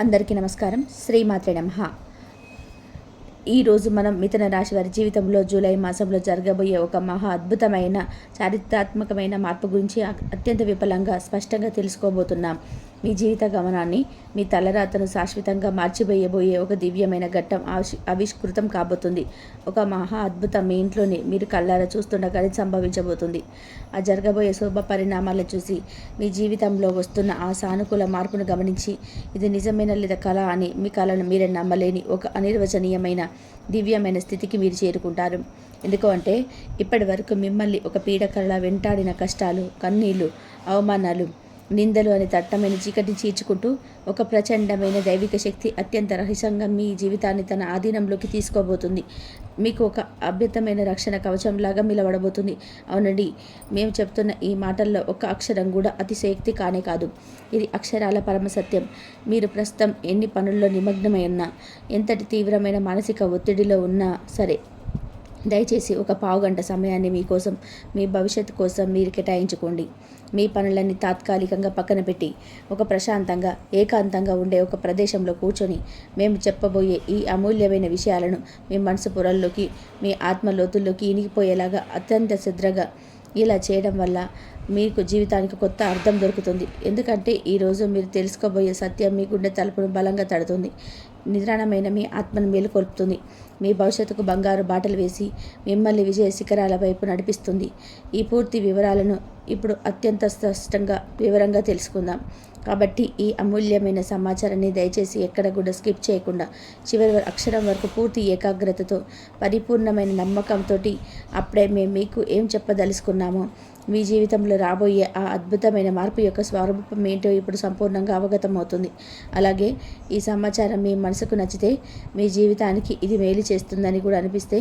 అందరికీ నమస్కారం. శ్రీమాత్రే నమః. ఈరోజు మనం మిథున రాశి వారి జీవితంలో జూలై మాసంలో జరగబోయే ఒక మహా అద్భుతమైన చారిత్రాత్మకమైన మార్పు గురించి అత్యంత విపులంగా స్పష్టంగా తెలుసుకోబోతున్నాం. మీ జీవిత గమనాన్ని, మీ తలరాతను శాశ్వతంగా మార్చివేయబోయే ఒక దివ్యమైన ఘట్టం ఆవిష్కృతం కాబోతుంది. ఒక మహా అద్భుతం మీ ఇంట్లోనే మీరు కళ్ళారా చూస్తుండగానే సంభవించబోతుంది. ఆ జరగబోయే శుభ పరిణామాలను చూసి మీ జీవితంలో వస్తున్న ఆ సానుకూల మార్పును గమనించి ఇది నిజమైన లేదా కళ అని మీ కళను మీరే నమ్మలేని ఒక అనిర్వచనీయమైన దివ్యమైన స్థితికి మీరు చేరుకుంటారు. ఎందుకు అంటే ఇప్పటి వరకు మిమ్మల్ని ఒక పీడకలలా వెంటాడిన కష్టాలు, కన్నీళ్లు, అవమానాలు, నిందలు అనే దట్టమైన చీకటిని చీల్చుకుంటూ ఒక ప్రచండమైన దైవిక శక్తి అత్యంత రహస్యంగా మీ జీవితాన్ని తన ఆధీనంలోకి తీసుకోబోతుంది. మీకు ఒక అద్భుతమైన రక్షణ కవచంలాగా నిలబడబోతుంది. అవునండి, మేము చెప్తున్న ఈ మాటల్లో ఒక అక్షరం కూడా అతిశయోక్తి కానే కాదు. ఇది అక్షరాల పరమసత్యం. మీరు ప్రస్తుతం ఎన్ని పనుల్లో నిమగ్నమై ఉన్నా, ఎంతటి తీవ్రమైన మానసిక ఒత్తిడిలో ఉన్నా సరే, దయచేసి ఒక పావుగంట సమయాన్ని మీకోసం, మీ భవిష్యత్తు కోసం మీరు కేటాయించుకోండి. మీ పనులన్నీ తాత్కాలికంగా పక్కన పెట్టి ఒక ప్రశాంతంగా, ఏకాంతంగా ఉండే ఒక ప్రదేశంలో కూర్చొని మేము చెప్పబోయే ఈ అమూల్యమైన విషయాలను మీ మనసు పొరల్లోకి, మీ ఆత్మ లోతుల్లోకి ఇనికిపోయేలాగా అత్యంత శ్రద్ధగా ఇలా చేయడం వల్ల మీకు జీవితానికి కొత్త అర్థం దొరుకుతుంది. ఎందుకంటే ఈరోజు మీరు తెలుసుకోబోయే సత్యం మీ గుండె తలుపును బలంగా తడుతుంది. నిద్రాణమైన మీ ఆత్మను మేలుకొల్పుతుంది. మీ భవిష్యత్తుకు బంగారు బాటలు వేసి మిమ్మల్ని విజయ శిఖరాల వైపు నడిపిస్తుంది. ఈ పూర్తి వివరాలను ఇప్పుడు అత్యంత స్పష్టంగా వివరంగా తెలుసుకుందాం. కాబట్టి ఈ అమూల్యమైన సమాచారాన్ని దయచేసి ఎక్కడ కూడా స్కిప్ చేయకుండా చివరి అక్షరం వరకు పూర్తి ఏకాగ్రతతో, పరిపూర్ణమైన నమ్మకంతో అప్పుడే మేము మీకు ఏం చెప్పదలుచుకున్నామో, మీ జీవితంలో రాబోయే ఆ అద్భుతమైన మార్పు యొక్క స్వరూపం ఏంటో ఇప్పుడు సంపూర్ణంగా అవగతమవుతుంది. అలాగే ఈ సమాచారం మీ మనసుకు నచ్చితే, మీ జీవితానికి ఇది మేలు చేస్తుందని కూడా అనిపిస్తే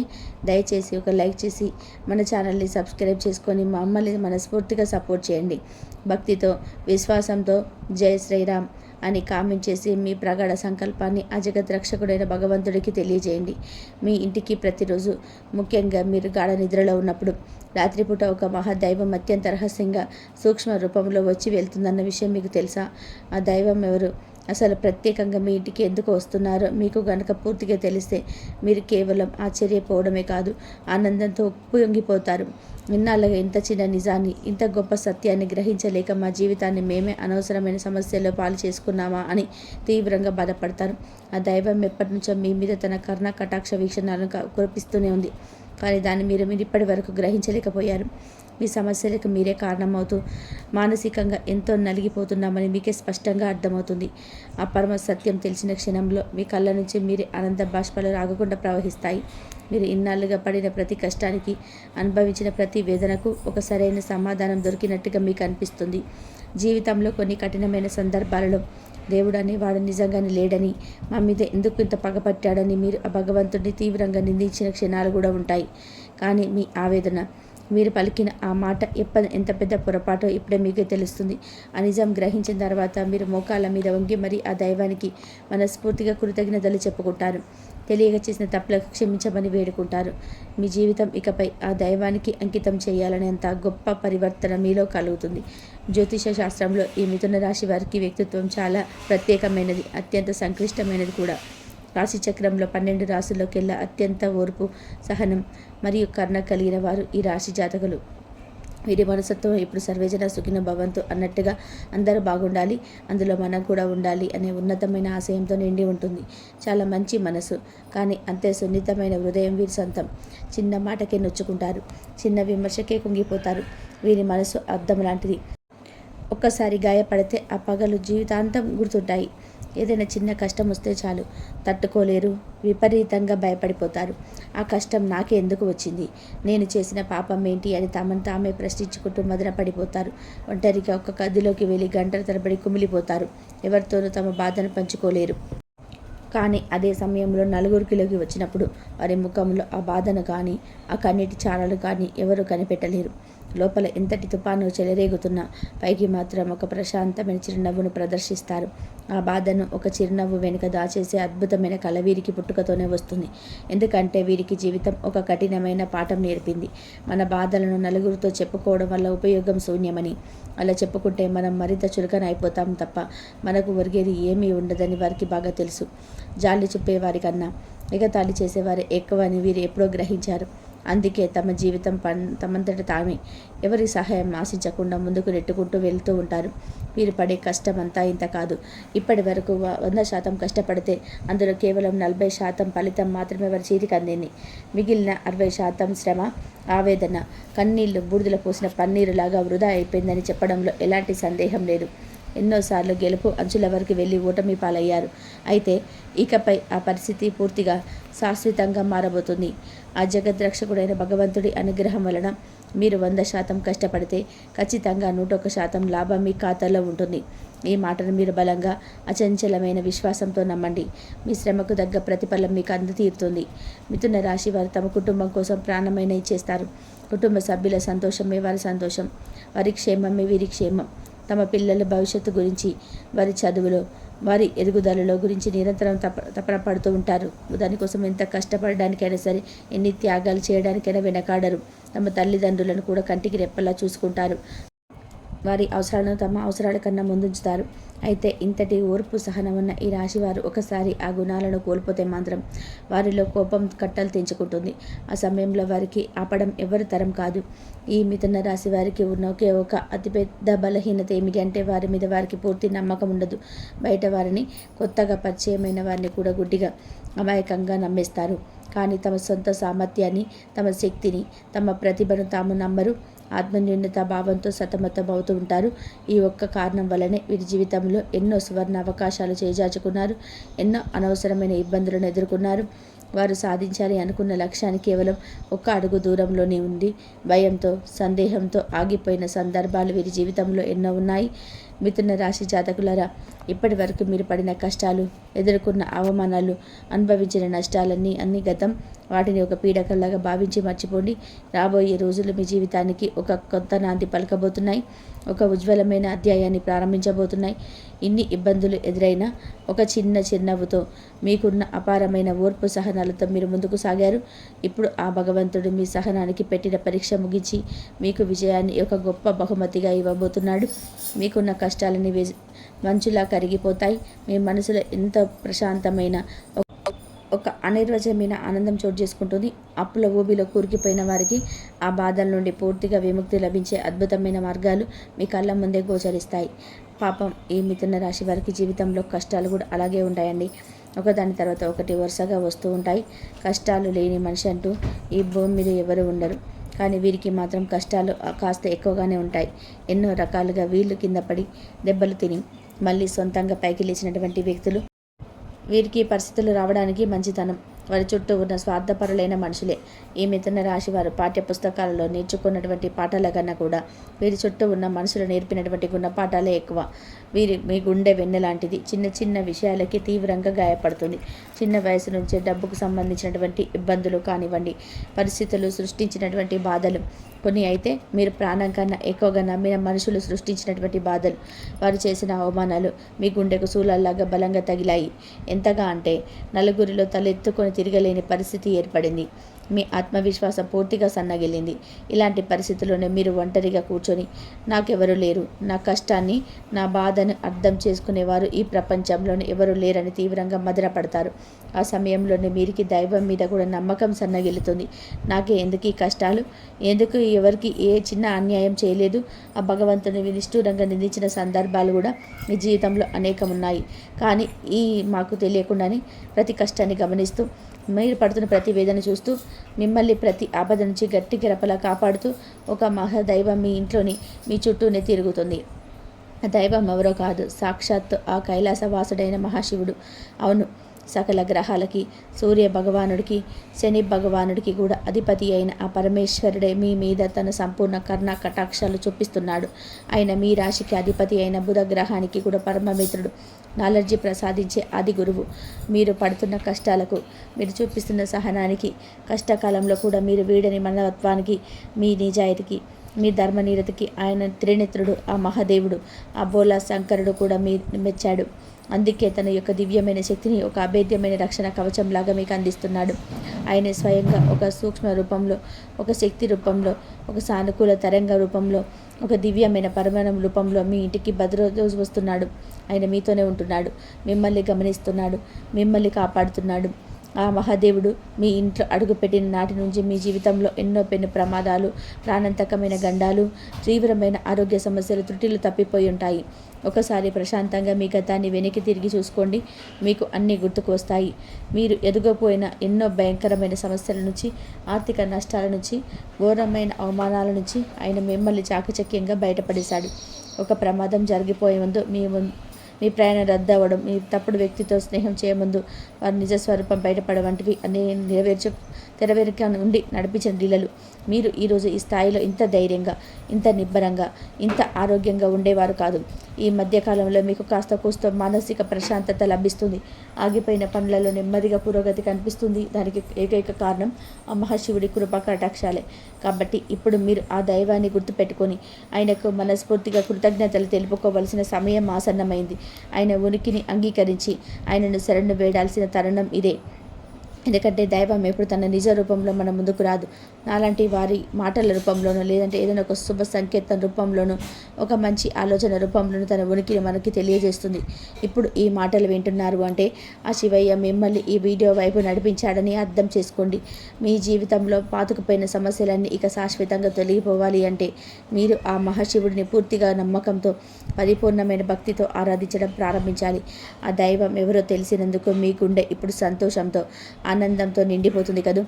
దయచేసి ఒక లైక్ చేసి మన ఛానల్ని సబ్స్క్రైబ్ చేసుకొని మమ్మల్ని మనస్ఫూర్తిగా సపోర్ట్ చేయండి. భక్తితో, విశ్వాసంతో జై శ్రీరామ్ అని కామెంట్ చేసి మీ ప్రగాఢ సంకల్పాన్ని ఆ జగత్ రక్షకుడైన భగవంతుడికి తెలియజేయండి. మీ ఇంటికి ప్రతిరోజు, ముఖ్యంగా మీరు గాఢ నిద్రలో ఉన్నప్పుడు, రాత్రిపూట ఒక మహాదైవం అత్యంత రహస్యంగా సూక్ష్మ రూపంలో వచ్చి వెళ్తుందన్న విషయం మీకు తెలుసా? ఆ దైవం ఎవరు? అసలు ప్రత్యేకంగా మీ ఇంటికి ఎందుకు వస్తున్నారో మీకు గనక పూర్తిగా తెలిస్తే మీరు కేవలం ఆశ్చర్యపోవడమే కాదు, ఆనందంతో ఉప్పొంగిపోతారు. ఇన్నాళ్ళగా ఇంత చిన్న నిజాన్ని, ఇంత గొప్ప సత్యాన్ని గ్రహించలేక మా జీవితాన్ని మేమే అనవసరమైన సమస్యల్లో పాలు చేసుకున్నామా అని తీవ్రంగా బాధపడతారు. ఆ దైవం ఎప్పటి నుంచో మీ మీద తన కర్ణ కటాక్ష వీక్షణాలను కురిపిస్తూనే ఉంది. కానీ దాన్ని మీరు ఇప్పటి వరకు గ్రహించలేకపోయారు. మీ సమస్యలకు మీరే కారణమవుతూ మానసికంగా ఎంతో నలిగిపోతున్నామని మీకే స్పష్టంగా అర్థమవుతుంది. ఆ పరమ సత్యం తెలిసిన క్షణంలో మీ కళ్ళ నుంచి మీరే ఆనంద బాష్పాలు రాగకుండా ప్రవహిస్తాయి. మీరు ఇన్నాళ్ళుగా పడిన ప్రతి కష్టానికి, అనుభవించిన ప్రతి వేదనకు ఒక సరైన సమాధానం దొరికినట్టుగా మీకు అనిపిస్తుంది. జీవితంలో కొన్ని కఠినమైన సందర్భాలలో దేవుడు అనేవాడు నిజంగానే లేడని, మా మీద ఎందుకు ఇంత పగపట్టాడని మీరు ఆ భగవంతుడిని తీవ్రంగా నిందించిన క్షణాలు కూడా ఉంటాయి. కానీ మీ ఆవేదన, మీరు పలికిన ఆ మాట ఎంత పెద్ద పొరపాటో ఇప్పుడే మీకే తెలుస్తుంది. ఆ నిజం గ్రహించిన తర్వాత మీరు మోకాళ్ళ మీద వంగి మరి ఆ దైవానికి మనస్ఫూర్తిగా కృతజ్ఞతలు చెప్పుకుంటారు. తెలియక చేసిన తప్పులకు క్షమించమని వేడుకుంటారు. మీ జీవితం ఇకపై ఆ దైవానికి అంకితం చేయాలనేంత గొప్ప పరివర్తన మీలో కలుగుతుంది. జ్యోతిష శాస్త్రంలో ఈ మిథున రాశి వారికి వ్యక్తిత్వం చాలా ప్రత్యేకమైనది, అత్యంత సంక్లిష్టమైనది కూడా. రాశి చక్రంలో 12 రాశుల్లోకెల్లా అత్యంత ఓర్పు, సహనం మరియు కరుణ కలిగిన వారు ఈ రాశి జాతకులు. వీరి మనస్తత్వం ఇప్పుడు సర్వేజన సుఖిన భవంతు అన్నట్టుగా అందరూ బాగుండాలి, అందులో మనం కూడా ఉండాలి అనే ఉన్నతమైన ఆశయంతో నిండి ఉంటుంది. చాలా మంచి మనసు, కానీ అంతే సున్నితమైన హృదయం వీరి సొంతం. చిన్న మాటకే నొచ్చుకుంటారు, చిన్న విమర్శకే కుంగిపోతారు. వీరి మనసు అద్దం లాంటిది. ఒక్కసారి గాయపడితే ఆ పగలు జీవితాంతం గుర్తుంటాయి. ఏదైనా చిన్న కష్టం వస్తే చాలు తట్టుకోలేరు, విపరీతంగా భయపడిపోతారు. ఆ కష్టం నాకే ఎందుకు వచ్చింది, నేను చేసిన పాపం ఏంటి అని తమను తామే ప్రశ్నించుకుంటూ మదన పడిపోతారు. ఒంటరిగా ఒక గదిలోకి వెళ్ళి గంటల తరబడి కుమిలిపోతారు. ఎవరితోనూ తమ బాధను పంచుకోలేరు. కానీ అదే సమయంలో నలుగురికిలోకి వచ్చినప్పుడు వారి ముఖంలో ఆ బాధను కానీ, ఆ కన్నీటి చారలు కానీ ఎవరు కనిపెట్టలేరు. లోపల ఎంతటి తుపాను చెలరేగుతున్నా పైకి మాత్రం ఒక ప్రశాంతమైన చిరునవ్వును ప్రదర్శిస్తారు. ఆ బాధను ఒక చిరునవ్వు వెనుక దాచేసే అద్భుతమైన కళ వీరికి పుట్టుకతోనే వస్తుంది. ఎందుకంటే వీరికి జీవితం ఒక కఠినమైన పాఠం నేర్పింది. మన బాధలను నలుగురితో చెప్పుకోవడం వల్ల ఉపయోగం శూన్యమని. అలా చెప్పుకుంటే మనం మరింత చులకన అయిపోతాం తప్ప మనకు ఒరిగేది ఏమీ ఉండదని వారికి బాగా తెలుసు. జాలి చెప్పేవారి కన్నా ఎగతాళి చేసేవారే ఎక్కువ అని వీరు ఎప్పుడో గ్రహించారు. అందుకే తమ జీవితం తమంతట తామే ఎవరి సహాయం ఆశించకుండా ముందుకు నెట్టుకుంటూ వెళ్తూ ఉంటారు. వీరు పడే కష్టం అంతా ఇంత కాదు. ఇప్పటి వరకు 100% కష్టపడితే అందులో కేవలం 40% ఫలితం మాత్రమే వారి చేతికి అందింది. మిగిలిన 60% శ్రమ, ఆవేదన, కన్నీళ్లు బూడిదలో పోసిన పన్నీరులాగా వృధా అయిపోయిందని చెప్పడంలో ఎలాంటి సందేహం లేదు. ఎన్నోసార్లు గెలుపు అంచుల వరకు వెళ్ళి ఓటమి పాలయ్యారు. అయితే ఇకపై ఆ పరిస్థితి పూర్తిగా శాశ్వతంగా మారబోతుంది. ఆ జగద్రక్షకుడైన భగవంతుడి అనుగ్రహం వలన మీరు 100% కష్టపడితే ఖచ్చితంగా 101% లాభం మీ ఖాతాలో ఉంటుంది. ఈ మాటను మీరు బలంగా, అచంచలమైన విశ్వాసంతో నమ్మండి. మీ శ్రమకు తగ్గ ప్రతిఫలం మీకు తీరుతుంది. మిథున రాశి వారు తమ కుటుంబం కోసం ప్రాణమైన ఇచ్చేస్తారు. కుటుంబ సభ్యుల సంతోషమే వారి సంతోషం, వారి క్షేమమే వీరి క్షేమం. తమ పిల్లల భవిష్యత్తు గురించి, వారి చదువులో, వారి ఎదుగుదలలో గురించి నిరంతరం తపన పడుతూ ఉంటారు. దానికోసం ఎంత కష్టపడడానికైనా సరే, ఎన్ని త్యాగాలు చేయడానికైనా వెనకాడరు. తమ తల్లిదండ్రులను కూడా కంటికి రెప్పలా చూసుకుంటారు. వారి అవసరాలను తమ అవసరాల కన్నా ముందుంచుతారు. అయితే ఇంతటి ఓర్పు సహనం ఉన్న ఈ రాశివారు ఒకసారి ఆ గుణాలను కోల్పోతే మాత్రం వారిలో కోపం కట్టలు తెంచుకుంటుంది. ఆ సమయంలో వారికి ఆపడం ఎవరి తరం కాదు. ఈ మిథున రాశి వారికి ఉన్న ఒకే ఒక అతిపెద్ద బలహీనత ఏమిటి అంటే వారి మీద వారికి పూర్తి నమ్మకం ఉండదు. బయట వారిని, కొత్తగా పరిచయమైన వారిని కూడా గుడ్డిగా, అమాయకంగా నమ్మేస్తారు. కానీ తమ సొంత సామర్థ్యాన్ని, తమ శక్తిని, తమ ప్రతిభను తాము నమ్మరు. ఆత్మన్యూన్యత భావంతో సతమతమవుతూ ఉంటారు. ఈ ఒక్క కారణం వల్లనే వీరి జీవితంలో ఎన్నో సువర్ణ అవకాశాలు చేజార్చుకున్నారు. ఎన్నో అనవసరమైన ఇబ్బందులను ఎదుర్కొన్నారు. వారు సాధించాలి అనుకున్న లక్ష్యాన్ని కేవలం ఒక్క అడుగు దూరంలోనే ఉంది. భయంతో, సందేహంతో ఆగిపోయిన సందర్భాలు వీరి జీవితంలో ఎన్నో ఉన్నాయి. మిథున రాశి జాతకులారా, ఇప్పటి వరకు మీరు పడిన కష్టాలు, ఎదుర్కొన్న అవమానాలు, అనుభవించిన నష్టాలన్నీ అన్ని గతం. వాటిని ఒక పీడకల్లాగా భావించి మర్చిపోండి. రాబోయే రోజులు మీ జీవితానికి ఒక కొత్త నాంది పలకబోతున్నాయి. ఒక ఉజ్వలమైన అధ్యాయాన్ని ప్రారంభించబోతున్నాయి. ఇన్ని ఇబ్బందులు ఎదురైనా ఒక చిన్న చిరునవ్వుతో, మీకున్న అపారమైన ఓర్పు సహనాలతో మీరు ముందుకు సాగారు. ఇప్పుడు ఆ భగవంతుడు మీ సహనానికి పెట్టిన పరీక్ష ముగించి మీకు విజయాన్ని ఒక గొప్ప బహుమతిగా ఇవ్వబోతున్నాడు. మీకున్న కష్టాలని మంచులా కరిగిపోతాయి. మీ మనసులో ఎంత ప్రశాంతమైన ఒక అనిర్వచనమైన ఆనందం చోటు చేసుకుంటుంది. అప్పుల ఊబిలో కూరుకుపోయిన వారికి ఆ బాధల నుండి పూర్తిగా విముక్తి లభించే అద్భుతమైన మార్గాలు మీ కళ్ళ ముందే గోచరిస్తాయి. పాపం ఈ మిథున రాశి వారికి జీవితంలో కష్టాలు కూడా అలాగే ఉంటాయండి. ఒకదాని తర్వాత ఒకటి వరుసగా వస్తూ ఉంటాయి. కష్టాలు లేని మనిషి అంటూ ఈ భూమి మీద ఎవరు ఉండరు. కానీ వీరికి మాత్రం కష్టాలు కాస్త ఎక్కువగానే ఉంటాయి. ఎన్నో రకాలుగా వీళ్ళు కింద పడి దెబ్బలు తిని మళ్ళీ సొంతంగా పైకి లేచినటువంటి వ్యక్తులు. వీరికి పరిస్థితులు రావడానికి మంచితనం, వారి చుట్టూ ఉన్న స్వార్థపరులైన మనుషులే. ఈ మిథున రాశి వారు పాఠ్య పుస్తకాలలో నేర్చుకున్నటువంటి పాఠాల కన్నా కూడా వీరి చుట్టూ ఉన్న మనుషులు నేర్పినటువంటి గుణపాఠాలే ఎక్కువ. మీ గుండె వెన్నెలాంటిది. చిన్న చిన్న విషయాలకి తీవ్రంగా గాయపడుతుంది. చిన్న వయసు నుంచే డబ్బుకు సంబంధించినటువంటి ఇబ్బందులు కానివ్వండి, పరిస్థితులు సృష్టించినటువంటి బాధలు కొన్ని, అయితే మీరు ప్రాణం కన్నా ఎక్కువగా నమ్మిన మనుషులు సృష్టించినటువంటి బాధలు, వారు చేసిన అవమానాలు మీ గుండెకు శూలాల్లాగా బలంగా తగిలాయి. ఎంతగా అంటే నలుగురిలో తలెత్తుకొని తిరగలేని పరిస్థితి ఏర్పడింది. మీ ఆత్మవిశ్వాసం పూర్తిగా సన్నగిల్లింది. ఇలాంటి పరిస్థితుల్లోనే మీరు ఒంటరిగా కూర్చొని నాకెవరు లేరు, నా కష్టాన్ని, నా బాధను అర్థం చేసుకునేవారు ఈ ప్రపంచంలోనే ఎవరు లేరని తీవ్రంగా మదనపడతారు. ఆ సమయంలోనే మీరికి దైవం మీద కూడా నమ్మకం సన్నగిల్లుతుంది. నాకే ఎందుకు ఈ కష్టాలు, ఎందుకు ఎవరికి ఏ చిన్న అన్యాయం చేయలేదు, ఆ భగవంతుని నిష్ఠూరంగా నిందించిన సందర్భాలు కూడా మీ జీవితంలో అనేకం ఉన్నాయి. కానీ మాకు తెలియకుండానే ప్రతి కష్టాన్ని గమనిస్తూ, మీరు పడుతున్న ప్రతి వేదన చూస్తూ, మిమ్మల్ని ప్రతి ఆపద నుంచి గట్టి గరపలా కాపాడుతూ ఒక మహాదైవం మీ ఇంట్లోని, మీ చుట్టూనే తిరుగుతుంది. ఆ దైవం ఎవరో కాదు, సాక్షాత్తు ఆ కైలాసవాసుడైన మహాశివుడు. అవును, సకల గ్రహాలకి, సూర్య భగవానుడికి, శని భగవానుడికి కూడా అధిపతి అయిన ఆ పరమేశ్వరుడే మీ మీద తన సంపూర్ణ కర్ణ కటాక్షాలు చూపిస్తున్నాడు. ఆయన మీ రాశికి అధిపతి అయిన బుధ గ్రహానికి కూడా పరమమిత్రుడు, నాలెడ్జి ప్రసాదించే ఆది గురువు. మీరు పడుతున్న కష్టాలకు, మీరు చూపిస్తున్న సహనానికి, కష్టకాలంలో కూడా మీరు వీడని మనవత్వానికి, మీ నిజాయితీకి, మీ ధర్మనీరతకి ఆయన త్రినేత్రుడు, ఆ మహాదేవుడు, ఆ బోలా శంకరుడు కూడా మీ మెచ్చాడు. అందుకే తన యొక్క దివ్యమైన శక్తిని ఒక అభేద్యమైన రక్షణ కవచంలాగా మీకు అందిస్తున్నాడు. ఆయన స్వయంగా ఒక సూక్ష్మ రూపంలో, ఒక శక్తి రూపంలో, ఒక సానుకూల తరంగ రూపంలో, ఒక దివ్యమైన పరిమాణం రూపంలో మీ ఇంటికి రోజు వస్తున్నాడు. ఆయన మీతోనే ఉంటున్నాడు, మిమ్మల్ని గమనిస్తున్నాడు, మిమ్మల్ని కాపాడుతున్నాడు. ఆ మహాదేవుడు మీ ఇంట్లో అడుగుపెట్టిన నాటి నుంచి మీ జీవితంలో ఎన్నో పెను ప్రమాదాలు, ప్రాణాంతకమైన గండాలు, తీవ్రమైన ఆరోగ్య సమస్యలు, త్రుటిలు తప్పిపోయి ఉంటాయి. ఒకసారి ప్రశాంతంగా మీ గతాన్ని వెనక్కి తిరిగి చూసుకోండి. మీకు అన్నీ గుర్తుకు వస్తాయి. మీరు ఎదుగపోయిన ఎన్నో భయంకరమైన సమస్యల నుంచి, ఆర్థిక నష్టాల నుంచి, ఘోరమైన అవమానాల నుంచి ఆయన మిమ్మల్ని చాకచక్యంగా బయటపడేశాడు. ఒక ప్రమాదం జరిగిపోయే ముందు మీ ప్రయాణం రద్దు అవ్వడం, మీ తప్పుడు వ్యక్తితో స్నేహం చేయముందు వారి నిజస్వరూపం బయటపడ వంటివి అన్ని తెరవేరిక నుండి నడిపించిన లీలలు. మీరు ఈరోజు ఈ స్థాయిలో ఇంత ధైర్యంగా, ఇంత నిబ్బరంగా, ఇంత ఆరోగ్యంగా ఉండేవారు కాదు. ఈ మధ్యకాలంలో మీకు కాస్త కూస్తో మానసిక ప్రశాంతత లభిస్తుంది. ఆగిపోయిన పనులలో నెమ్మదిగా పురోగతి కనిపిస్తుంది. దానికి ఏకైక కారణం ఆ మహాశివుడి కృపా కటాక్షాలే. కాబట్టి ఇప్పుడు మీరు ఆ దైవాన్ని గుర్తుపెట్టుకొని ఆయనకు మనస్ఫూర్తిగా కృతజ్ఞతలు తెలుపుకోవలసిన సమయం ఆసన్నమైంది. ఆయన ఉనికిని అంగీకరించి ఆయనను శరణు వేడాల్సిన తరుణం ఇదే. ఎందుకంటే దైవం ఎప్పుడు తన నిజ రూపంలో మన ముందుకు రాదు. నాలాంటి వారి మాటల రూపంలోనూ, లేదంటే ఏదైనా ఒక శుభ సంకేతం రూపంలోనూ, ఒక మంచి ఆలోచన రూపంలోనూ తన ఉనికిని మనకి తెలియజేస్తుంది. ఇప్పుడు ఈ మాటలు వింటున్నారు అంటే ఆ శివయ్య మిమ్మల్ని ఈ వీడియో వైపు నడిపించాడని అర్థం చేసుకోండి. మీ జీవితంలో పాతుకుపోయిన సమస్యలన్నీ ఇక శాశ్వతంగా తొలగిపోవాలి అంటే మీరు ఆ మహాశివుడిని పూర్తిగా నమ్మకంతో, పరిపూర్ణమైన భక్తితో ఆరాధించడం ప్రారంభించాలి. ఆ దైవం ఎవరో తెలిసినందుకు మీ గుండె ఇప్పుడు సంతోషంతో, ఆనందంతో నిండిపోతుంది కదూ.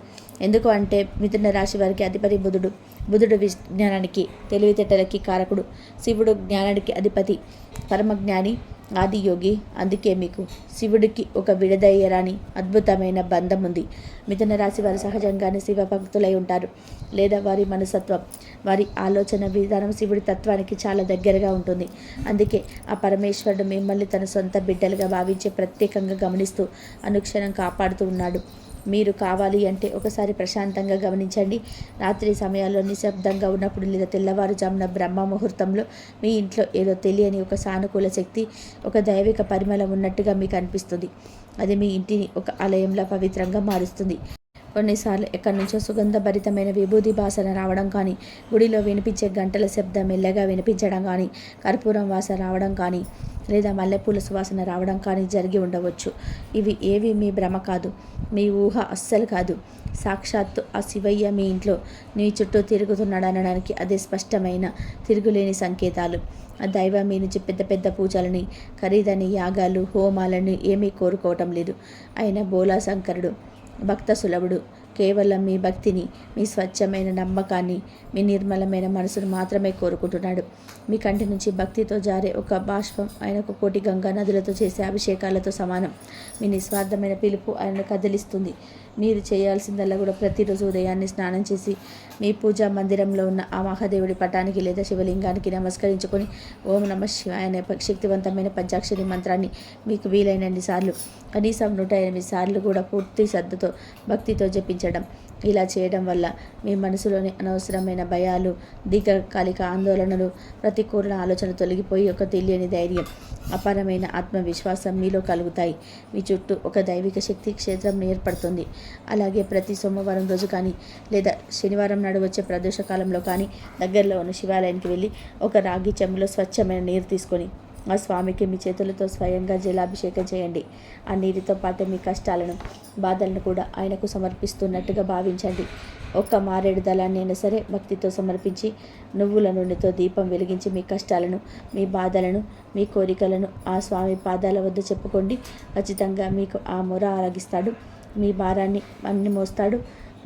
ఎందుకు అంటే మిథున రాశి వారికి అధిపతి బుధుడు విజ్ఞానానికి, తెలివితేటలకి కారకుడు. శివుడు జ్ఞానానికి అధిపతి, పరమజ్ఞాని, ఆదియోగి. అందుకే మీకు శివుడికి ఒక విడదయ్యరాని అద్భుతమైన బంధం ఉంది. మిథున రాశి వారు సహజంగానే శివ భక్తులై ఉంటారు, లేదా వారి మనస్తత్వం, వారి ఆలోచన విధానం శివుడి తత్వానికి చాలా దగ్గరగా ఉంటుంది. అందుకే ఆ పరమేశ్వరుడు మిమ్మల్ని తన సొంత బిడ్డలుగా భావించి ప్రత్యేకంగా గమనిస్తూ అనుక్షణం కాపాడుతూ ఉన్నాడు. మీరు కావాలి అంటే ఒకసారి ప్రశాంతంగా గమనించండి. రాత్రి సమయాల్లో నిశ్శబ్దంగా ఉన్నప్పుడు, లేదా తెల్లవారుజామున బ్రహ్మ ముహూర్తంలో మీ ఇంట్లో ఏదో తెలియని ఒక సానుకూల శక్తి, ఒక దైవిక పరిమళం ఉన్నట్టుగా మీకు అనిపిస్తుంది. అది మీ ఇంటిని ఒక ఆలయంలా పవిత్రంగా మారుస్తుంది. కొన్నిసార్లు ఎక్కడి నుంచో సుగంధభరితమైన విభూతి వాసన రావడం కానీ, గుడిలో వినిపించే గంటల శబ్దం మెల్లగా వినిపించడం కానీ, కర్పూరం వాసన రావడం కానీ, లేదా మల్లెపూల సువాసన రావడం కానీ జరిగి ఉండవచ్చు. ఇవి ఏవి మీ భ్రమ కాదు, మీ ఊహ అస్సలు కాదు. సాక్షాత్తు ఆ శివయ్య మీ ఇంట్లో, మీ చుట్టూ తిరుగుతున్నాడనడానికి అదే స్పష్టమైన, తిరుగులేని సంకేతాలు. ఆ దైవం మీ నుంచి పెద్ద పెద్ద పూజలని, ఖరీదని యాగాలు, హోమాలని ఏమీ కోరుకోవటం లేదు. ఆయన బోలా శంకరుడు, భక్త సులభుడు. కేవలం మీ భక్తిని, మీ స్వచ్ఛమైన నమ్మకాన్ని, మీ నిర్మలమైన మనసును మాత్రమే కోరుకుంటున్నాడు. మీ కంటి నుంచి భక్తితో జారే ఒక బాష్పం ఆయనకు కోటి గంగా నదులతో చేసే అభిషేకాలతో సమానం. మీ నిస్వార్థమైన పిలుపు ఆయనను కదిలిస్తుంది. మీరు చేయాల్సిందల్లా కూడా ప్రతిరోజు ఉదయాన్నే స్నానం చేసి మీ పూజా మందిరంలో ఉన్న ఆ మహాదేవుడి పటానికి లేదా శివలింగానికి నమస్కరించుకొని ఓం నమః శివాయ అనే శక్తివంతమైన పంచాక్షరి మంత్రాన్ని మీకు వీలైనన్ని సార్లు, కనీసం 108 సార్లు కూడా పూర్తి శ్రద్ధతో, భక్తితో జపించడం. ఇలా చేయడం వల్ల మీ మనసులోని అనవసరమైన భయాలు, దీర్ఘకాలిక ఆందోళనలు, ప్రతికూల ఆలోచన తొలగిపోయి ఒక తెలియని ధైర్యం, అపారమైన ఆత్మవిశ్వాసం మీలో కలుగుతాయి. మీ చుట్టూ ఒక దైవిక శక్తి క్షేత్రం ఏర్పడుతుంది. అలాగే ప్రతి సోమవారం రోజు కానీ, లేదా శనివారం నాడు వచ్చే ప్రదోషకాలంలో కానీ దగ్గరలో ఉన్న శివాలయానికి వెళ్ళి ఒక రాగి చెంబులో స్వచ్ఛమైన నీరు తీసుకొని ఆ స్వామికి మీ చేతులతో స్వయంగా జలాభిషేకం చేయండి. ఆ నీటితో పాటు మీ కష్టాలను, బాధలను కూడా ఆయనకు సమర్పిస్తున్నట్టుగా భావించండి. ఒక్క మారేడు దళాన్ని అయినా సరే భక్తితో సమర్పించి, నువ్వుల నూనెతో దీపం వెలిగించి మీ కష్టాలను, మీ బాధలను, మీ కోరికలను ఆ స్వామి పాదాల వద్ద చెప్పుకోండి. ఖచ్చితంగా మీకు ఆ మొర ఆలగిస్తాడు. మీ భారాన్ని అన్ని మోస్తాడు.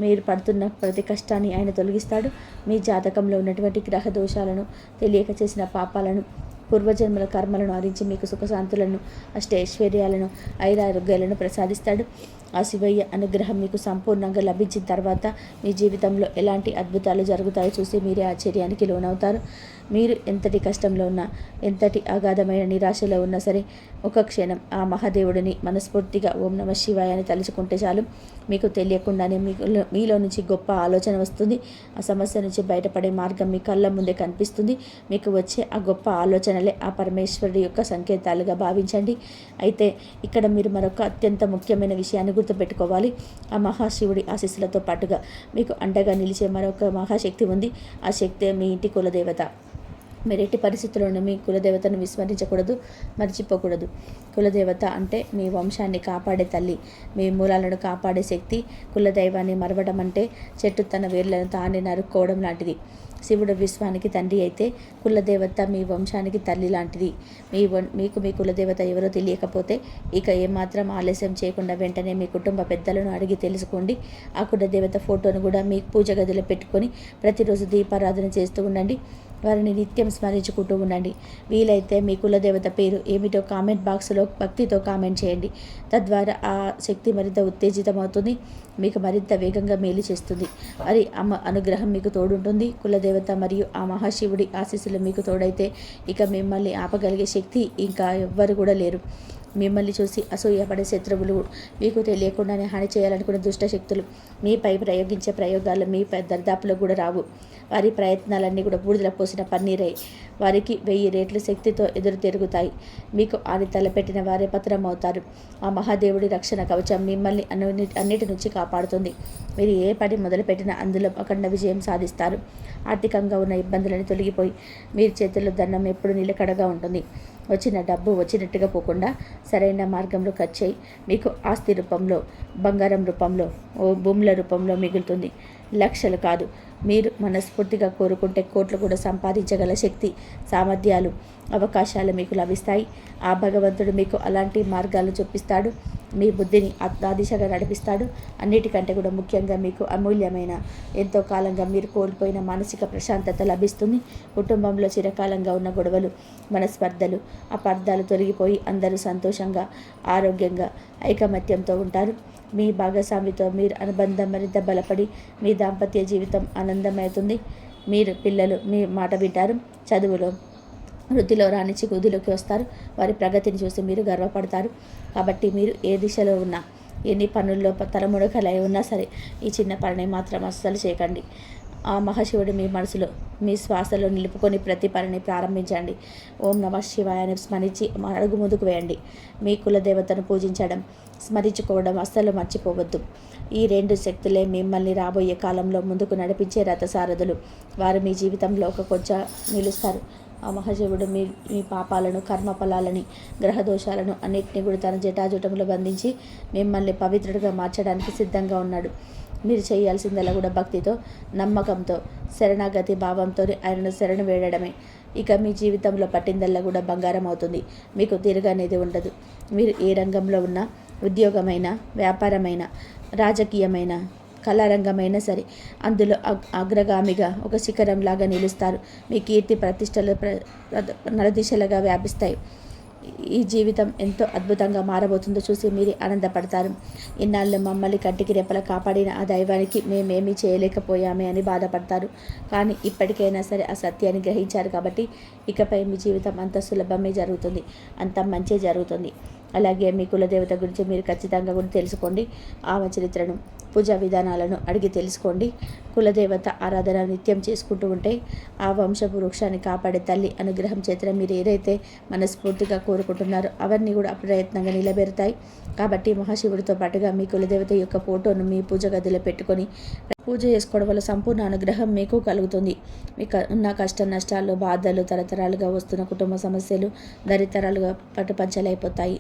మీరు పడుతున్న ప్రతి కష్టాన్ని ఆయన తొలగిస్తాడు. మీ జాతకంలో ఉన్నటువంటి గ్రహ దోషాలను, తెలియక చేసిన పాపాలను, పూర్వజన్మల కర్మలను హరించి మీకు సుఖశాంతులను, అష్టైశ్వర్యాలను, ఐరారోగ్యాలను ప్రసాదిస్తాడు. ఆ శివయ్య అనుగ్రహం మీకు సంపూర్ణంగా లభించిన తర్వాత మీ జీవితంలో ఎలాంటి అద్భుతాలు జరుగుతాయో చూసి మీరే ఆశ్చర్యానికి లోనవుతారు. మీరు ఎంతటి కష్టంలో ఉన్నా, ఎంతటి అగాధమైన నిరాశలో ఉన్నా సరే, ఒక క్షణం ఆ మహాదేవుడిని మనస్ఫూర్తిగా ఓం నమ శివాయ అని తలుచుకుంటే చాలు, మీకు తెలియకుండానే మీలో నుంచి గొప్ప ఆలోచన వస్తుంది. ఆ సమస్య నుంచి బయటపడే మార్గం మీ కళ్ళ ముందే కనిపిస్తుంది. మీకు వచ్చే ఆ గొప్ప ఆలోచనలే ఆ పరమేశ్వరుడి యొక్క సంకేతాలుగా భావించండి. అయితే ఇక్కడ మీరు మరొక అత్యంత ముఖ్యమైన విషయాన్ని గుర్తుపెట్టుకోవాలి. ఆ మహాశివుడి ఆశీస్సులతో పాటుగా మీకు అండగా నిలిచే మరొక మహాశక్తి ఉంది. ఆ శక్తే మీ ఇంటి కులదేవత. మీరు ఎట్టి పరిస్థితుల్లోనూ మీ కులదేవతను విస్మరించకూడదు, మర్చిపోకూడదు. కులదేవత అంటే మీ వంశాన్ని కాపాడే తల్లి, మీ మూలాలను కాపాడే శక్తి. కులదైవాన్ని మరవడం అంటే చెట్టు తన వేర్లను తానే నరుక్కోవడం లాంటిది. శివుడు విశ్వానికి తండ్రి అయితే కులదేవత మీ వంశానికి తల్లి లాంటిది. మీకు మీ కులదేవత ఎవరో తెలియకపోతే ఇక ఏమాత్రం ఆలస్యం చేయకుండా వెంటనే మీ కుటుంబ పెద్దలను అడిగి తెలుసుకోండి. ఆ కులదేవత ఫోటోను కూడా మీ పూజ గదిలో పెట్టుకొని ప్రతిరోజు దీపారాధన చేస్తూ ఉండండి. వారిని నిత్యం స్మరించుకుంటూ ఉండండి. వీలైతే మీ కులదేవత పేరు ఏమిటో కామెంట్ బాక్స్లో భక్తితో కామెంట్ చేయండి. తద్వారా ఆ శక్తి మరింత ఉత్తేజితమవుతుంది, మీకు మరింత వేగంగా మేలు చేస్తుంది. మరి అమ్మ అనుగ్రహం మీకు తోడుంటుంది. కులదేవత మరియు ఆ మహాశివుడి ఆశీస్సులు మీకు తోడైతే ఇక మిమ్మల్ని ఆపగలిగే శక్తి ఇంకా ఎవ్వరు కూడా లేరు. మిమ్మల్ని చూసి అసూయపడే శత్రువులు, మీకు తెలియకుండానే హాని చేయాలనుకునే దుష్ట శక్తులు మీపై ప్రయోగించే ప్రయోగాలు మీ దరిదాపులో కూడా రావు. వారి ప్రయత్నాలన్నీ కూడా బూడిదల పోసిన పన్నీరై వారికి 1000 రెట్లు శక్తితో ఎదురు తిరుగుతాయి. మీకు ఆని తలపెట్టిన వారే పతనం అవుతారు. ఆ మహాదేవుడి రక్షణ కవచం మిమ్మల్ని అన్నిటి నుంచి కాపాడుతుంది. మీరు ఏ పని మొదలుపెట్టినా అందులో అఖండ విజయం సాధిస్తారు. ఆర్థికంగా ఉన్న ఇబ్బందులను తొలగిపోయి మీరు చేతుల్లో దండం ఎప్పుడు నిలకడగా ఉంటుంది. వచ్చిన డబ్బు వచ్చినట్టుగా పోకుండా సరైన మార్గంలో ఖర్చు అయి మీకు ఆస్తి రూపంలో, బంగారం రూపంలో, భూముల రూపంలో మిగులుతుంది. లక్షలు కాదు, మీరు మనస్ఫూర్తిగా కోరుకుంటే కోట్లు కూడా సంపాదించగల శక్తి, సామర్థ్యాలు, అవకాశాలు మీకు లభిస్తాయి. ఆ భగవంతుడు మీకు అలాంటి మార్గాలు చూపిస్తాడు. మీ బుద్ధిని ఆ దిశగా నడిపిస్తాడు. అన్నిటికంటే కూడా ముఖ్యంగా మీకు అమూల్యమైన, ఎంతో కాలంగా మీరు కోల్పోయిన మానసిక ప్రశాంతత లభిస్తుంది. కుటుంబంలో చిరకాలంగా ఉన్న గొడవలు, మనస్పర్ధలు, అపార్థాలు తొలగిపోయి అందరూ సంతోషంగా, ఆరోగ్యంగా, ఐకమత్యంతో ఉంటారు. మీ భాగస్వామితో మీరు అనుబంధం మరింత బలపడి మీ దాంపత్య జీవితం ఆనందమవుతుంది. మీరు పిల్లలు మీ మాట వింటారు. చదువులో, వృద్ధిలో రాణించి వృద్ధిలోకి వస్తారు. వారి ప్రగతిని చూసి మీరు గర్వపడతారు. కాబట్టి మీరు ఏ దిశలో ఉన్నా, ఎన్ని పనుల్లో తలముడకలై ఉన్నా సరే ఈ చిన్న పనిని మాత్రం అస్సలు చేయకండి. ఆ మహాశివుడు మీ మనసులో, మీ శ్వాసలో నిలుపుకొని ప్రతి పనిని ప్రారంభించండి. ఓం నమ శివాయ అని స్మరించి అడుగు ముందుకు వేయండి. మీ కులదేవతను పూజించడం, స్మరించుకోవడం అస్సలు మర్చిపోవద్దు. ఈ 2 శక్తులే మిమ్మల్ని రాబోయే కాలంలో ముందుకు నడిపించే రథసారథులు. వారు మీ జీవితంలో ఒక కొంచెం నిలుస్తారు. ఆ మహాశివుడు మీ పాపాలను, కర్మఫలాలని, గ్రహదోషాలను అన్నింటినీ కూడా తన జటాజుటంలో బంధించి మిమ్మల్ని పవిత్రుడిగా మార్చడానికి సిద్ధంగా ఉన్నాడు. మీరు చేయాల్సిందల్లా కూడా భక్తితో, నమ్మకంతో, శరణాగతి భావంతో ఆయనను శరణు వేడడమే. ఇక మీ జీవితంలో పట్టిందల్లా కూడా బంగారం అవుతుంది. మీకు తిరగనేది ఉండదు. మీరు ఏ రంగంలో ఉన్నా, ఉద్యోగమైన, వ్యాపారమైన, రాజకీయమైన, కళారంగమైనా సరే అందులో అగ్రగామిగా ఒక శిఖరంలాగా నిలుస్తారు. మీ కీర్తి ప్రతిష్టలు నలుదిశలుగా వ్యాపిస్తాయి. ఈ జీవితం ఎంతో అద్భుతంగా మారబోతుందో చూసి మీరు ఆనందపడతారు. ఇన్నాళ్ళు మమ్మల్ని కంటికి రెప్పల కాపాడిన ఆ దైవానికి మేమేమీ చేయలేకపోయామే అని బాధపడతారు. కానీ ఇప్పటికైనా సరే ఆ సత్యాన్ని గ్రహించారు కాబట్టి ఇకపై మీ జీవితం అంత సులభమే జరుగుతుంది, అంత మంచి జరుగుతుంది. అలాగే మీ కులదేవత గురించి మీరు ఖచ్చితంగా కూడా తెలుసుకోండి. ఆమె చరిత్రను, పూజా విధానాలను అడిగి తెలుసుకోండి. కులదేవత ఆరాధన నిత్యం చేసుకుంటూ ఉంటే ఆ వంశపు వృక్షాన్ని కాపాడే తల్లి అనుగ్రహం చేత మీరు ఏదైతే మనస్ఫూర్తిగా కోరుకుంటున్నారో అవన్నీ కూడా ప్రయత్నంగా నిలబెడతాయి. కాబట్టి మహాశివుడితో పాటుగా మీ కులదేవత యొక్క ఫోటోను మీ పూజ గదిలో పెట్టుకొని పూజ చేసుకోవడం వల్ల సంపూర్ణ అనుగ్రహం మీకు కలుగుతుంది. మీకు ఉన్న కష్ట నష్టాలు, బాధలు, తరతరాలుగా వస్తున్న కుటుంబ సమస్యలు దరితరాలుగా పట్టుపంచలైపోతాయి.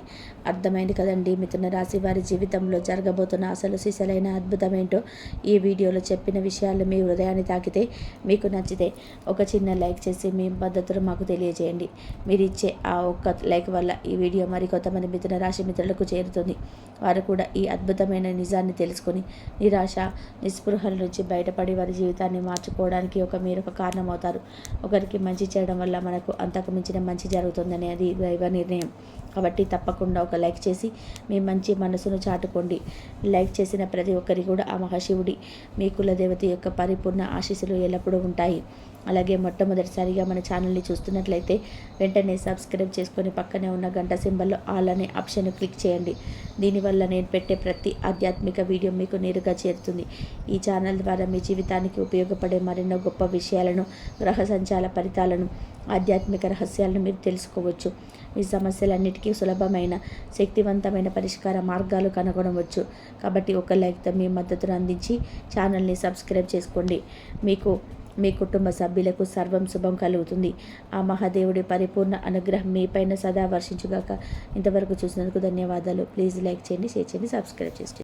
అర్థమైంది కదండి. మిథున రాశి వారి జీవితంలో జరగబోతున్న అసలు సిసలైన అద్భుతం ఏంటో ఈ వీడియోలో చెప్పిన విషయాలు మీ హృదయాన్ని తాకితే, మీకు నచ్చితే ఒక చిన్న లైక్ చేసి మీ మద్దతును మాకు తెలియజేయండి. మీరు ఇచ్చే ఆ ఒక్క లైక్ వల్ల ఈ వీడియో మరి కొంతమంది మిథున రాశి మిత్రులకు చేరుతుంది. వారు కూడా ఈ అద్భుతమైన నిజాన్ని తెలుసుకొని నిరాశ, నిస్పృహల నుంచి బయటపడి వారి జీవితాన్ని మార్చుకోవడానికి మీరొక కారణం అవుతారు. ఒకరికి మంచి చేయడం వల్ల మనకు అంతకు మించిన మంచి జరుగుతుందని అది దైవ నిర్ణయం. కాబట్టి తప్పకుండా ఒక లైక్ చేసి మీ మంచి మనసును చాటుకోండి. లైక్ చేసిన ప్రతి ఒక్కరికి ఒక్కరి కూడా ఆ మహాశివుడి మీ కులదేవత యొక్క పరిపూర్ణ ఆశీస్సులు ఎల్లప్పుడూ ఉంటాయి. అలాగే మొట్టమొదటిసారిగా మన ఛానల్ని చూస్తున్నట్లయితే వెంటనే సబ్స్క్రైబ్ చేసుకొని పక్కనే ఉన్న గంట సింబల్లో ఆల్ అనే ఆప్షన్ క్లిక్ చేయండి. దీనివల్ల నేను పెట్టే ప్రతి ఆధ్యాత్మిక వీడియో మీకు నేరుగా చేరుతుంది. ఈ ఛానల్ ద్వారా మీ జీవితానికి ఉపయోగపడే మరెన్నో గొప్ప విషయాలను, గ్రహ సంచాల ఫలితాలను, ఆధ్యాత్మిక రహస్యాలను మీరు తెలుసుకోవచ్చు. మీ సమస్యలన్నిటికీ సులభమైన, శక్తివంతమైన పరిష్కార మార్గాలు కనుగొనవచ్చు. కాబట్టి ఒక లైక్తో మీ మద్దతును అందించి ఛానల్ని సబ్స్క్రైబ్ చేసుకోండి. మీకు, మీ కుటుంబ సభ్యులకు సర్వం శుభం కలుగుతుంది. ఆ మహాదేవుడి పరిపూర్ణ అనుగ్రహం మీపైన సదా వర్షించుగాక. ఇంతవరకు చూసినందుకు ధన్యవాదాలు. ప్లీజ్ లైక్ చేయండి, షేర్ చేయండి, సబ్స్క్రైబ్ చేసుకోండి.